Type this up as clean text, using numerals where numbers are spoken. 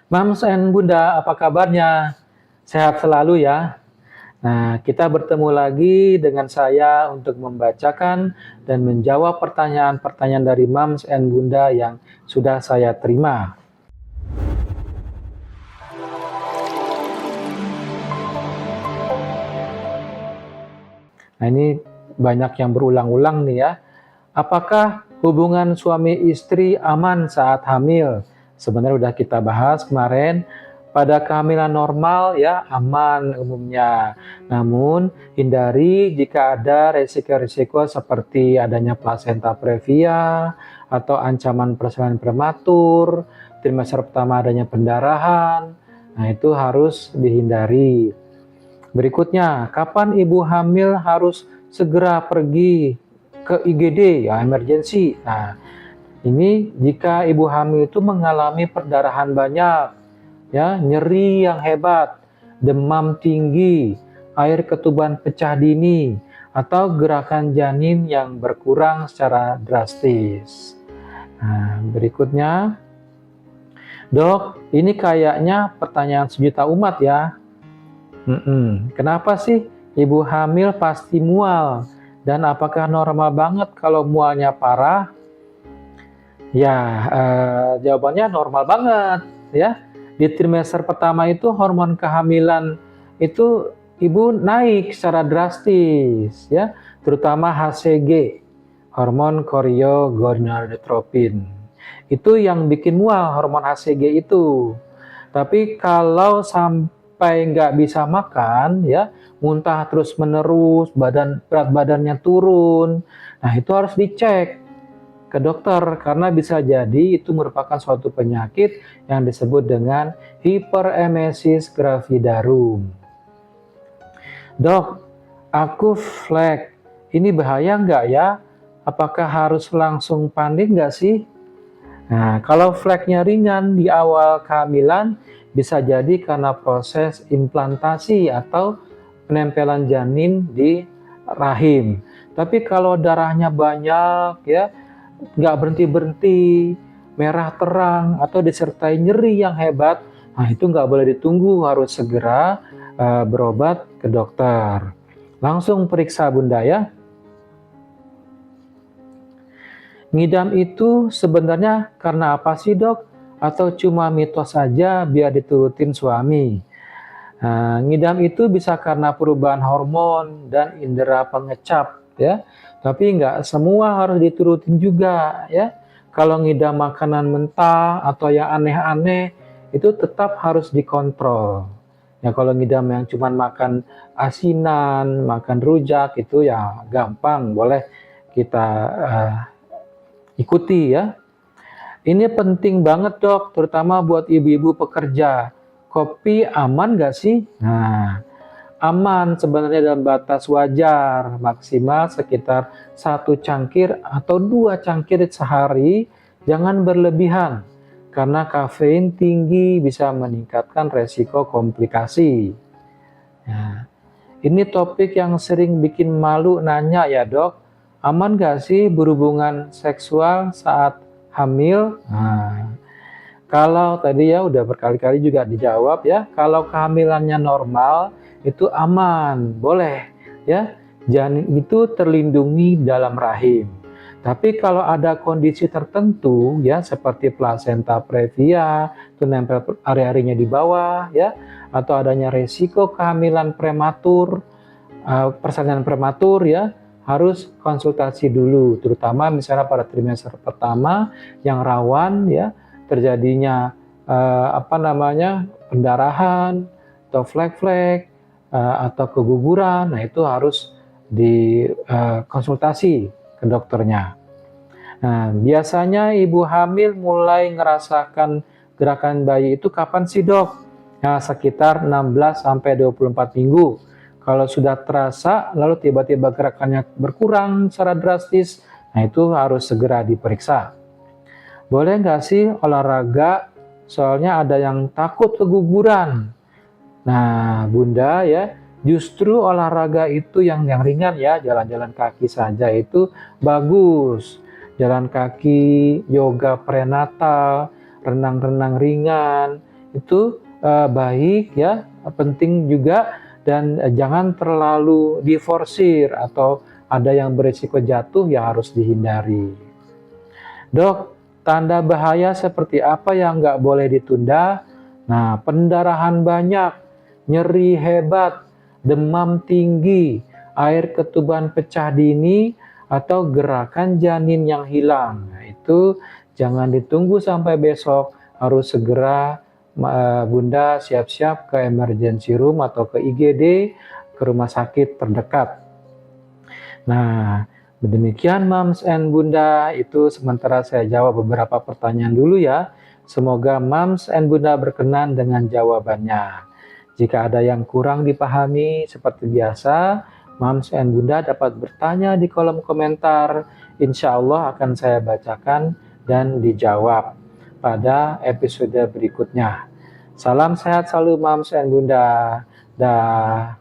Mams and Bunda, apa kabarnya? Sehat selalu ya. Nah, kita bertemu lagi dengan saya untuk membacakan dan menjawab pertanyaan-pertanyaan dari Mams and Bunda yang sudah saya terima. Nah, ini banyak yang berulang-ulang nih ya. Apakah hubungan suami istri aman saat hamil? Sebenarnya udah kita bahas kemarin. Pada kehamilan normal ya aman umumnya. Namun hindari jika ada resiko-resiko seperti adanya plasenta previa atau ancaman persalinan prematur, trimester pertama adanya pendarahan. Nah, itu harus dihindari. Berikutnya, kapan ibu hamil harus segera pergi ke IGD ya emergency. Nah, ini jika ibu hamil itu mengalami perdarahan banyak, ya, nyeri yang hebat, demam tinggi, air ketuban pecah dini, atau gerakan janin yang berkurang secara drastis. Nah, berikutnya, Dok, ini kayaknya pertanyaan sejuta umat ya. Kenapa sih ibu hamil pasti mual? Dan apakah normal banget kalau mualnya parah? Ya, jawabannya normal banget ya. Di trimester pertama itu hormon kehamilan itu ibu naik secara drastis ya, terutama HCG, hormon choriogonadotropin. Itu yang bikin mual hormon HCG itu. Tapi kalau sampai nggak bisa makan ya, muntah terus menerus, berat badannya turun, nah itu harus dicek ke dokter karena bisa jadi itu merupakan suatu penyakit yang disebut dengan hiperemesis gravidarum. Dok, aku flek, ini bahaya nggak ya? Apakah harus langsung panik nggak sih? Nah, kalau fleknya ringan di awal kehamilan, bisa jadi karena proses implantasi atau penempelan janin di rahim. Tapi kalau darahnya banyak, ya, nggak berhenti-berhenti, merah terang, atau disertai nyeri yang hebat, nah itu nggak boleh ditunggu, harus segera berobat ke dokter. Langsung periksa Bunda ya. Ngidam itu sebenarnya karena apa sih dok? Atau cuma mitos saja biar diturutin suami? Nah, ngidam itu bisa karena perubahan hormon dan indera pengecap ya. Tapi nggak semua harus diturutin juga ya. Kalau ngidam makanan mentah atau yang aneh-aneh itu tetap harus dikontrol. Ya kalau ngidam yang cuma makan asinan, makan rujak itu ya gampang, boleh kita ikuti ya. Ini penting banget dok, terutama buat ibu-ibu pekerja. Kopi aman nggak sih? Nah, aman sebenarnya dalam batas wajar, maksimal sekitar 1 cangkir atau 2 cangkir sehari, jangan berlebihan. Karena kafein tinggi bisa meningkatkan resiko komplikasi. Nah, ini topik yang sering bikin malu nanya ya dok, aman gak sih berhubungan seksual saat hamil? Nah, kalau tadi ya udah berkali-kali juga dijawab ya, kalau kehamilannya normal itu aman, boleh ya, janin itu terlindungi dalam rahim. Tapi kalau ada kondisi tertentu ya seperti plasenta previa, itu nempel ari-arinya di bawah ya, atau adanya resiko kehamilan prematur, persalinan prematur ya, harus konsultasi dulu, terutama misalnya pada trimester pertama yang rawan ya terjadinya pendarahan atau flek-flek atau keguguran. Nah itu harus dikonsultasi ke dokternya. Nah biasanya ibu hamil mulai ngerasakan gerakan bayi itu kapan sih dok? Nah sekitar 16 sampai 24 minggu. Kalau sudah terasa lalu tiba-tiba gerakannya berkurang secara drastis, nah itu harus segera diperiksa. Boleh nggak sih olahraga? Soalnya ada yang takut keguguran. Nah, Bunda ya, justru olahraga itu yang ringan ya, jalan-jalan kaki saja itu bagus. Jalan kaki, yoga prenatal, renang-renang ringan, itu baik ya, penting juga, dan jangan terlalu diforsir atau ada yang berisiko jatuh ya harus dihindari. Dok, tanda bahaya seperti apa yang nggak boleh ditunda? Nah, pendarahan banyak, nyeri hebat, demam tinggi, air ketuban pecah dini, atau gerakan janin yang hilang. Nah, itu jangan ditunggu sampai besok, harus segera Bunda siap-siap ke emergency room atau ke IGD, ke rumah sakit terdekat. Nah, demikian Moms and Bunda, itu sementara saya jawab beberapa pertanyaan dulu ya. Semoga Moms and Bunda berkenan dengan jawabannya. Jika ada yang kurang dipahami, seperti biasa, Moms and Bunda dapat bertanya di kolom komentar. Insya Allah akan saya bacakan dan dijawab pada episode berikutnya. Salam sehat selalu Moms and Bunda. Dah.